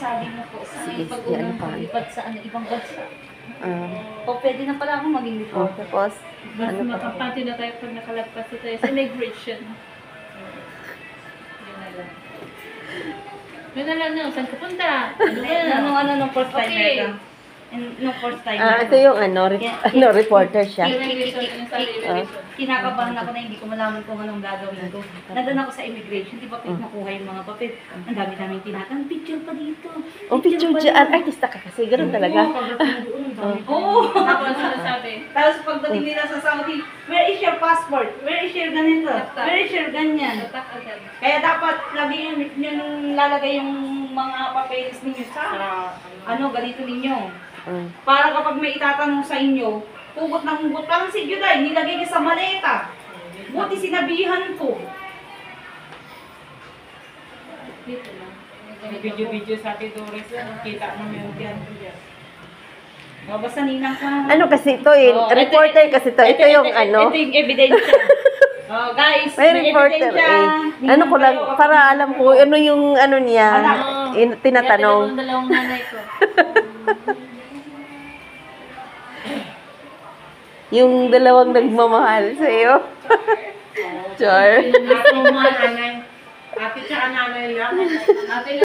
masasabi mo po sa Sige, pag-unang ano pa? paglipad sa ibang bansa? Ah, O pwede na pala akong maging oh, reporter. tapos, Mas ano pa? makapati na tayo pag nakalagpas na tayo sa immigration. Yun na lang. Yun na lang na, saan ka punta? Ano ba? Nung first time Okay. na nung first time Ah, na ito yung reporter siya. Immigration, ano sa immigration? kinakabahan ako na hindi ko malaman kung anong gagawin ko. Nandun ako sa immigration, di ba nakuha yung mga papel. Ang dami-daming tinatanong, picture pa dito. Oh, picture pa dyan. dito. Artista ka kasi. Ganun talaga. Oo. Tapos ano sabi? Tapos pagdating nila sa Saudi, where is your passport? Where is your ganito? Where is your ganyan? Tatak agad. Kaya dapat lagi yung lalagay yung mga papeles ninyo sa ganito ninyo. Para kapag may itatanong sa inyo, hugot ng hugot. Parang si Juday, nilagay niya sa maleta. Buti sinabihan ko. Dito lang. Video-video sa atin, Doris. Kita mo yung yan. O, basta ninang ka. Ano kasi ito eh. Oh, Reporter kasi ito. Ito yung ano. Ito yung ebidensya. Oh, guys, May reporter eh. Ano ko lang, para alam ko ano yung ano niya. Tinatanong. Dalawang nanay ko. Yung dalawang nagmamahal sa'yo. Char. Ate mo, nanay. Ate tsaka nanay lang. Ate